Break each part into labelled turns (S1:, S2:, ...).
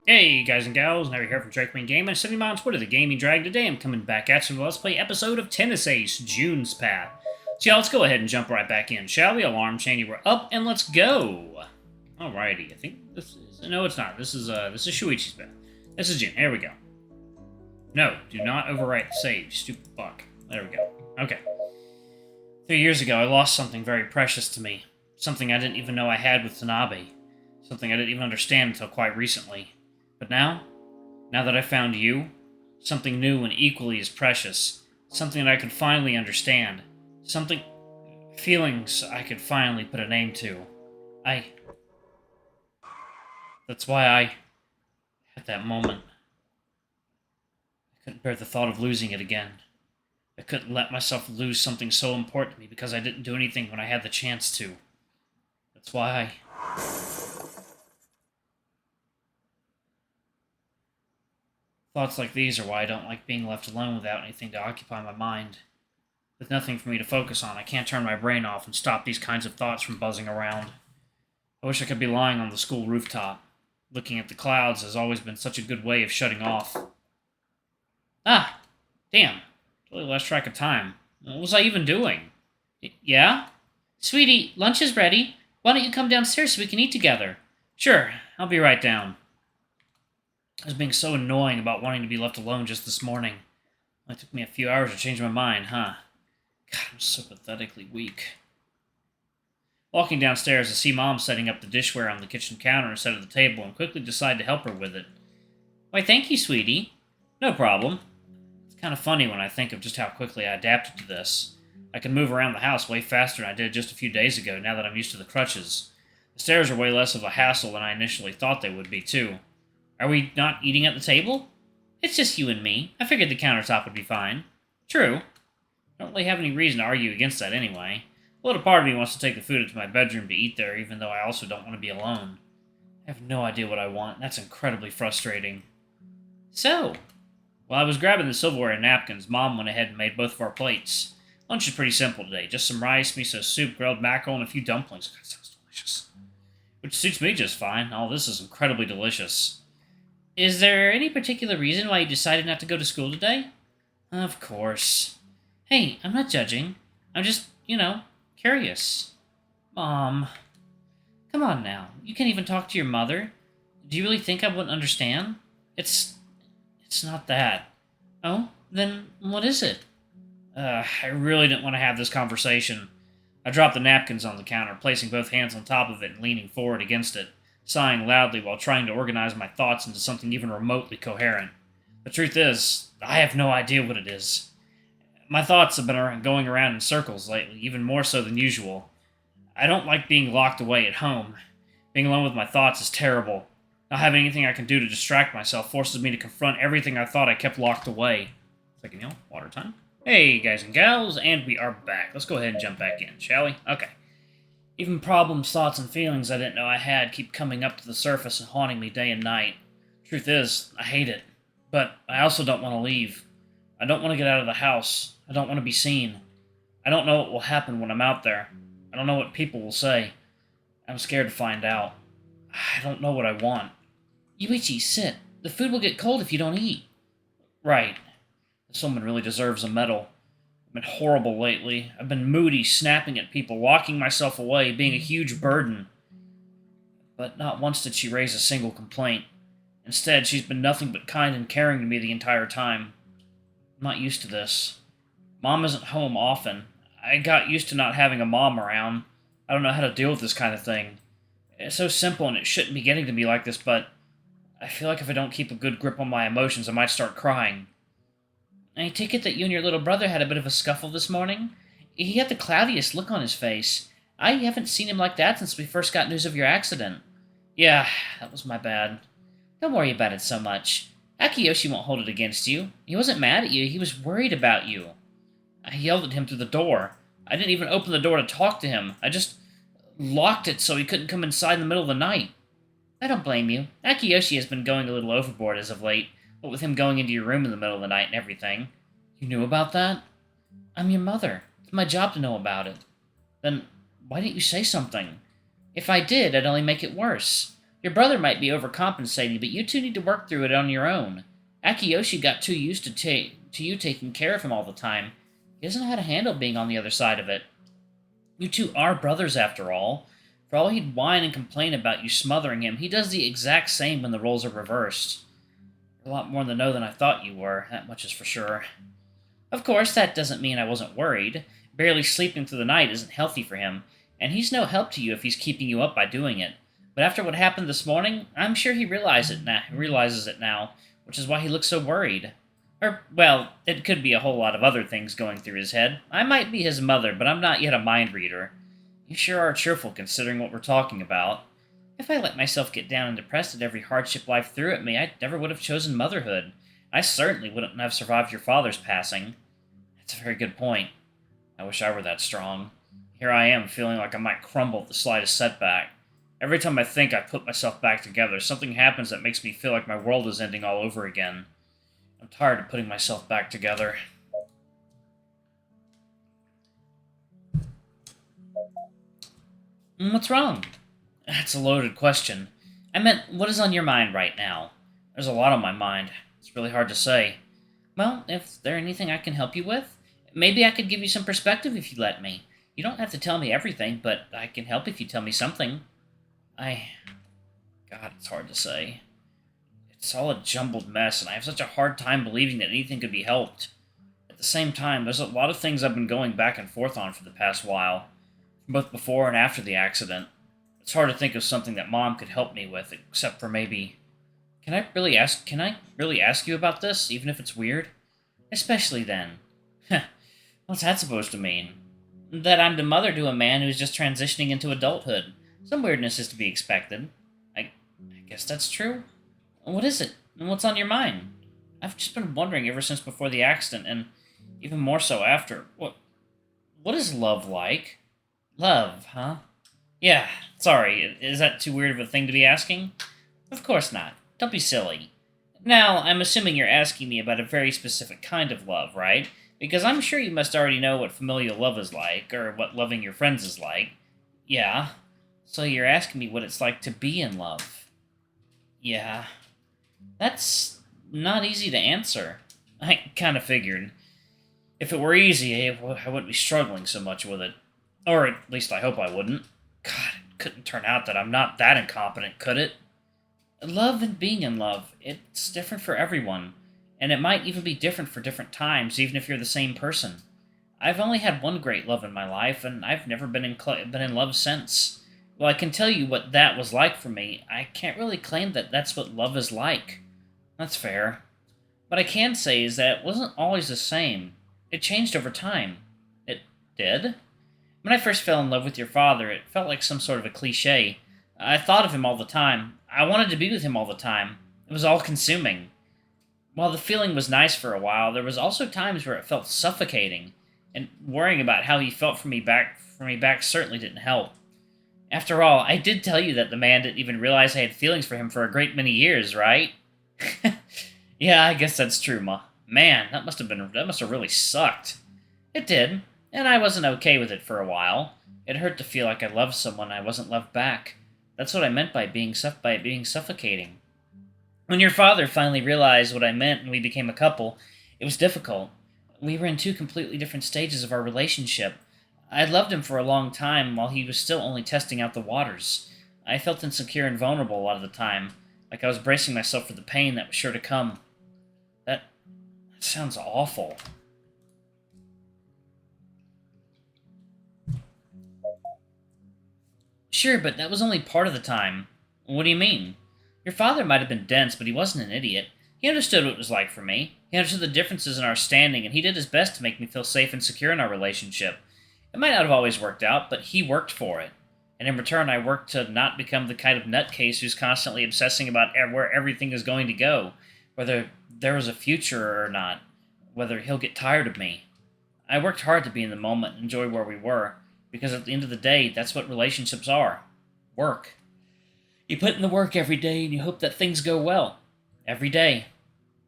S1: Hey guys and gals, now we're here from Drake Queen Gaming and 70 on Twitter, the Gaming Drag. Today I'm coming back at you with a Let's Play episode of Tennis Ace, June's Path. So yeah, let's go ahead and jump right back in, shall we? Alarm chain, you were up, and let's go! Alrighty, I think this is... No, it's not. This is Shuichi's path. This is June. Here we go. No, do not overwrite the save, you stupid fuck. There we go. Okay. 3 years ago, I lost something very precious to me. Something I didn't even know I had with Tanabe. Something I didn't even understand until quite recently. But now that I found you, something new and equally as precious, something that I could finally understand, feelings I could finally put a name to. That's why at that moment, I couldn't bear the thought of losing it again. I couldn't let myself lose something so important to me because I didn't do anything when I had the chance to. That's why Thoughts like these are why I don't like being left alone without anything to occupy my mind. With nothing for me to focus on, I can't turn my brain off and stop these kinds of thoughts from buzzing around. I wish I could be lying on the school rooftop. Looking at the clouds has always been such a good way of shutting off. Ah! Damn. Totally lost track of time. What was I even doing? Yeah? Sweetie, lunch is ready. Why don't you come downstairs so we can eat together? Sure, I'll be right down. I was being so annoying about wanting to be left alone just this morning. It took me a few hours to change my mind, huh? God, I'm so pathetically weak. Walking downstairs, I see Mom setting up the dishware on the kitchen counter instead of the table and quickly decide to help her with it. Why, thank you, sweetie. No problem. It's kind of funny when I think of just how quickly I adapted to this. I can move around the house way faster than I did just a few days ago now that I'm used to the crutches. The stairs are way less of a hassle than I initially thought they would be, too. Are we not eating at the table? It's just you and me. I figured the countertop would be fine. True. I don't really have any reason to argue against that anyway. A little part of me wants to take the food into my bedroom to eat there, even though I also don't want to be alone. I have no idea what I want, and that's incredibly frustrating. So, while I was grabbing the silverware and napkins, Mom went ahead and made both of our plates. Lunch is pretty simple today. Just some rice, miso soup, grilled mackerel, and a few dumplings. God, sounds delicious. Which suits me just fine. All this is incredibly delicious. Is there any particular reason why you decided not to go to school today? Of course. Hey, I'm not judging. I'm just, curious. Mom. Come on now. You can't even talk to your mother. Do you really think I wouldn't understand? It's not that. Oh? Then what is it? I really didn't want to have this conversation. I dropped the napkins on the counter, placing both hands on top of it and leaning forward against it, sighing loudly while trying to organize my thoughts into something even remotely coherent. The truth is, I have no idea what it is. My thoughts have been going around in circles lately, even more so than usual. I don't like being locked away at home. Being alone with my thoughts is terrible. Not having anything I can do to distract myself forces me to confront everything I thought I kept locked away. Second, water time. Hey, guys and gals, and we are back. Let's go ahead and jump back in, shall we? Okay. Even problems, thoughts, and feelings I didn't know I had keep coming up to the surface and haunting me day and night. Truth is, I hate it. But I also don't want to leave. I don't want to get out of the house. I don't want to be seen. I don't know what will happen when I'm out there. I don't know what people will say. I'm scared to find out. I don't know what I want. Yuichi, sit. The food will get cold if you don't eat. Right. This woman really deserves a medal. I've been horrible lately. I've been moody, snapping at people, locking myself away, being a huge burden. But not once did she raise a single complaint. Instead, she's been nothing but kind and caring to me the entire time. I'm not used to this. Mom isn't home often. I got used to not having a mom around. I don't know how to deal with this kind of thing. It's so simple and it shouldn't be getting to me like this, but I feel like if I don't keep a good grip on my emotions, I might start crying. I take it that you and your little brother had a bit of a scuffle this morning? He had the cloudiest look on his face. I haven't seen him like that since we first got news of your accident. Yeah, that was my bad. Don't worry about it so much. Akiyoshi won't hold it against you. He wasn't mad at you, he was worried about you. I yelled at him through the door. I didn't even open the door to talk to him. I just locked it so he couldn't come inside in the middle of the night. I don't blame you. Akiyoshi has been going a little overboard as of late. What with him going into your room in the middle of the night and everything. You knew about that? I'm your mother. It's my job to know about it. Then why didn't you say something? If I did, I'd only make it worse. Your brother might be overcompensating, but you two need to work through it on your own. Akiyoshi got too used to you taking care of him all the time. He doesn't know how to handle being on the other side of it. You two are brothers, after all. For all he'd whine and complain about you smothering him, he does the exact same when the roles are reversed. You're a lot more in the know than I thought you were, that much is for sure. Of course, that doesn't mean I wasn't worried. Barely sleeping through the night isn't healthy for him, and he's no help to you if he's keeping you up by doing it. But after what happened this morning, I'm sure he realizes it now, which is why he looks so worried. Or, well, it could be a whole lot of other things going through his head. I might be his mother, but I'm not yet a mind reader. You sure are cheerful considering what we're talking about. If I let myself get down and depressed at every hardship life threw at me, I never would have chosen motherhood. I certainly wouldn't have survived your father's passing. That's a very good point. I wish I were that strong. Here I am, feeling like I might crumble at the slightest setback. Every time I think I've put myself back together, something happens that makes me feel like my world is ending all over again. I'm tired of putting myself back together. What's wrong? That's a loaded question. I meant, what is on your mind right now? There's a lot on my mind. It's really hard to say. Well, if there anything I can help you with, maybe I could give you some perspective if you let me. You don't have to tell me everything, but I can help if you tell me something. God, it's hard to say. It's all a jumbled mess, and I have such a hard time believing that anything could be helped. At the same time, there's a lot of things I've been going back and forth on for the past while, both before and after the accident. It's hard to think of something that Mom could help me with, except for maybe... Can I really ask you about this, even if it's weird? Especially then. What's that supposed to mean? That I'm the mother to a man who's just transitioning into adulthood. Some weirdness is to be expected. I guess that's true. What is it? And what's on your mind? I've just been wondering ever since before the accident, and even more so after. What is love like? Love, huh? Yeah, sorry, is that too weird of a thing to be asking? Of course not. Don't be silly. Now, I'm assuming you're asking me about a very specific kind of love, right? Because I'm sure you must already know what familial love is like, or what loving your friends is like. Yeah. So you're asking me what it's like to be in love. Yeah. That's not easy to answer. I kind of figured. If it were easy, I wouldn't be struggling so much with it. Or at least I hope I wouldn't. God, it couldn't turn out that I'm not that incompetent, could it? Love and being in love, it's different for everyone. And it might even be different for different times, even if you're the same person. I've only had one great love in my life, and I've never been in love since. Well, I can tell you what that was like for me. I can't really claim that that's what love is like. That's fair. What I can say is that it wasn't always the same. It changed over time. It did? When I first fell in love with your father, it felt like some sort of a cliche. I thought of him all the time. I wanted to be with him all the time. It was all-consuming. While the feeling was nice for a while, there was also times where it felt suffocating, and worrying about how he felt for me back certainly didn't help. After all, I did tell you that the man didn't even realize I had feelings for him for a great many years, right? Yeah, I guess that's true, Ma. Man, that must have really sucked. It did, and I wasn't okay with it for a while. It hurt to feel like I loved someone I wasn't loved back. That's what I meant by being suffocating. When your father finally realized what I meant and we became a couple, it was difficult. We were in two completely different stages of our relationship. I loved him for a long time while he was still only testing out the waters. I felt insecure and vulnerable a lot of the time, like I was bracing myself for the pain that was sure to come. That sounds awful. Sure, but that was only part of the time. What do you mean? Your father might have been dense, but he wasn't an idiot. He understood what it was like for me. He understood the differences in our standing, and he did his best to make me feel safe and secure in our relationship. It might not have always worked out, but he worked for it. And in return, I worked to not become the kind of nutcase who's constantly obsessing about where everything is going to go, whether there was a future or not, whether he'll get tired of me. I worked hard to be in the moment and enjoy where we were, because at the end of the day, that's what relationships are. Work. You put in the work every day and you hope that things go well. Every day.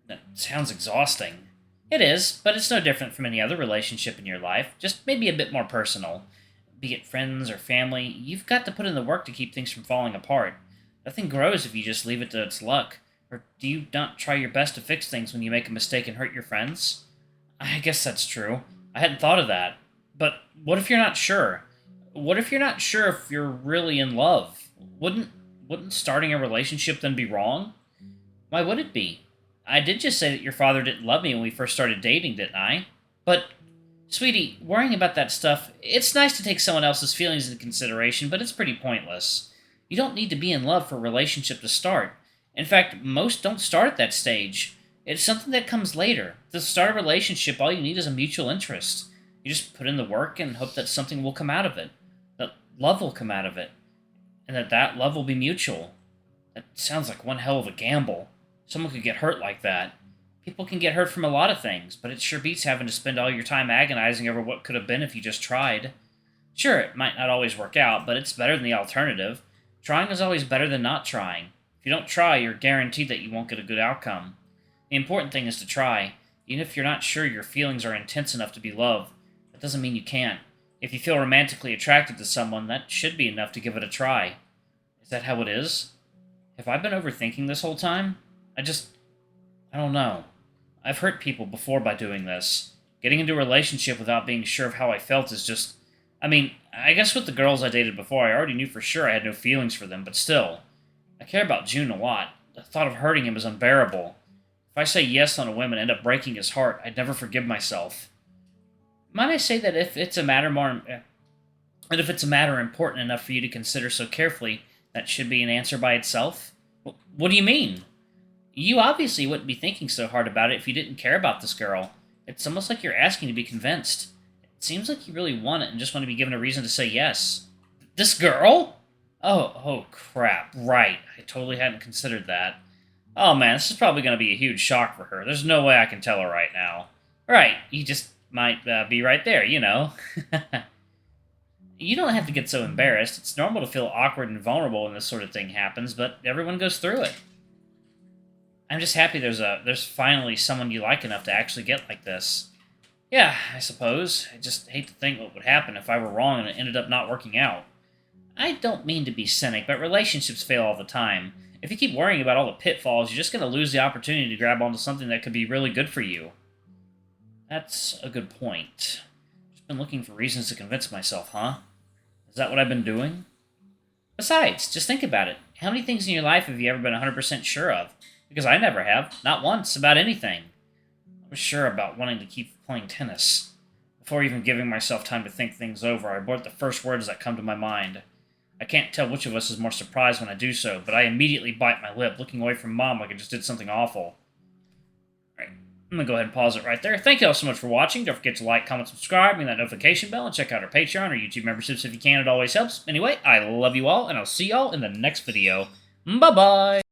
S1: That sounds exhausting. It is, but it's no different from any other relationship in your life, just maybe a bit more personal. Be it friends or family, you've got to put in the work to keep things from falling apart. Nothing grows if you just leave it to its luck. Or do you not try your best to fix things when you make a mistake and hurt your friends? I guess that's true. I hadn't thought of that. But what if you're not sure? What if you're not sure if you're really in love? Wouldn't starting a relationship then be wrong? Why would it be? I did just say that your father didn't love me when we first started dating, didn't I? But, sweetie, worrying about that stuff, it's nice to take someone else's feelings into consideration, but it's pretty pointless. You don't need to be in love for a relationship to start. In fact, most don't start at that stage. It's something that comes later. To start a relationship, all you need is a mutual interest. You just put in the work and hope that something will come out of it. That love will come out of it. And that love will be mutual. That sounds like one hell of a gamble. Someone could get hurt like that. People can get hurt from a lot of things, but it sure beats having to spend all your time agonizing over what could have been if you just tried. Sure, it might not always work out, but it's better than the alternative. Trying is always better than not trying. If you don't try, you're guaranteed that you won't get a good outcome. The important thing is to try. Even if you're not sure your feelings are intense enough to be love, that doesn't mean you can't. If you feel romantically attracted to someone, that should be enough to give it a try. Is that how it is? Have I been overthinking this whole time? I don't know. I've hurt people before by doing this. Getting into a relationship without being sure of how I felt is just... I guess with the girls I dated before, I already knew for sure I had no feelings for them, but still. I care about June a lot. The thought of hurting him is unbearable. If I say yes on a whim and end up breaking his heart, I'd never forgive myself. Might I say that if it's a matter important enough for you to consider so carefully, that should be an answer by itself? What do you mean? You obviously wouldn't be thinking so hard about it if you didn't care about this girl. It's almost like you're asking to be convinced. It seems like you really want it and just want to be given a reason to say yes. This girl? Oh crap, right. I totally hadn't considered that. Oh man, this is probably going to be a huge shock for her. There's no way I can tell her right now. Right, you just might be right there, you know. You don't have to get so embarrassed. It's normal to feel awkward and vulnerable when this sort of thing happens, but everyone goes through it. I'm just happy there's finally someone you like enough to actually get like this. Yeah, I suppose. I just hate to think what would happen if I were wrong and it ended up not working out. I don't mean to be cynic, but relationships fail all the time. If you keep worrying about all the pitfalls, you're just going to lose the opportunity to grab onto something that could be really good for you. That's a good point. Just been looking for reasons to convince myself, huh? Is that what I've been doing? Besides, just think about it. How many things in your life have you ever been 100% sure of? Because I never have. Not once, about anything. I was sure about wanting to keep playing tennis. Before even giving myself time to think things over, I blurt the first words that come to my mind. I can't tell which of us is more surprised when I do so, but I immediately bite my lip, looking away from Mom like I just did something awful. Alright, I'm going to go ahead and pause it right there. Thank you all so much for watching. Don't forget to like, comment, subscribe, ring that notification bell, and check out our Patreon or YouTube memberships if you can. It always helps. Anyway, I love you all, and I'll see y'all in the next video. Bye-bye!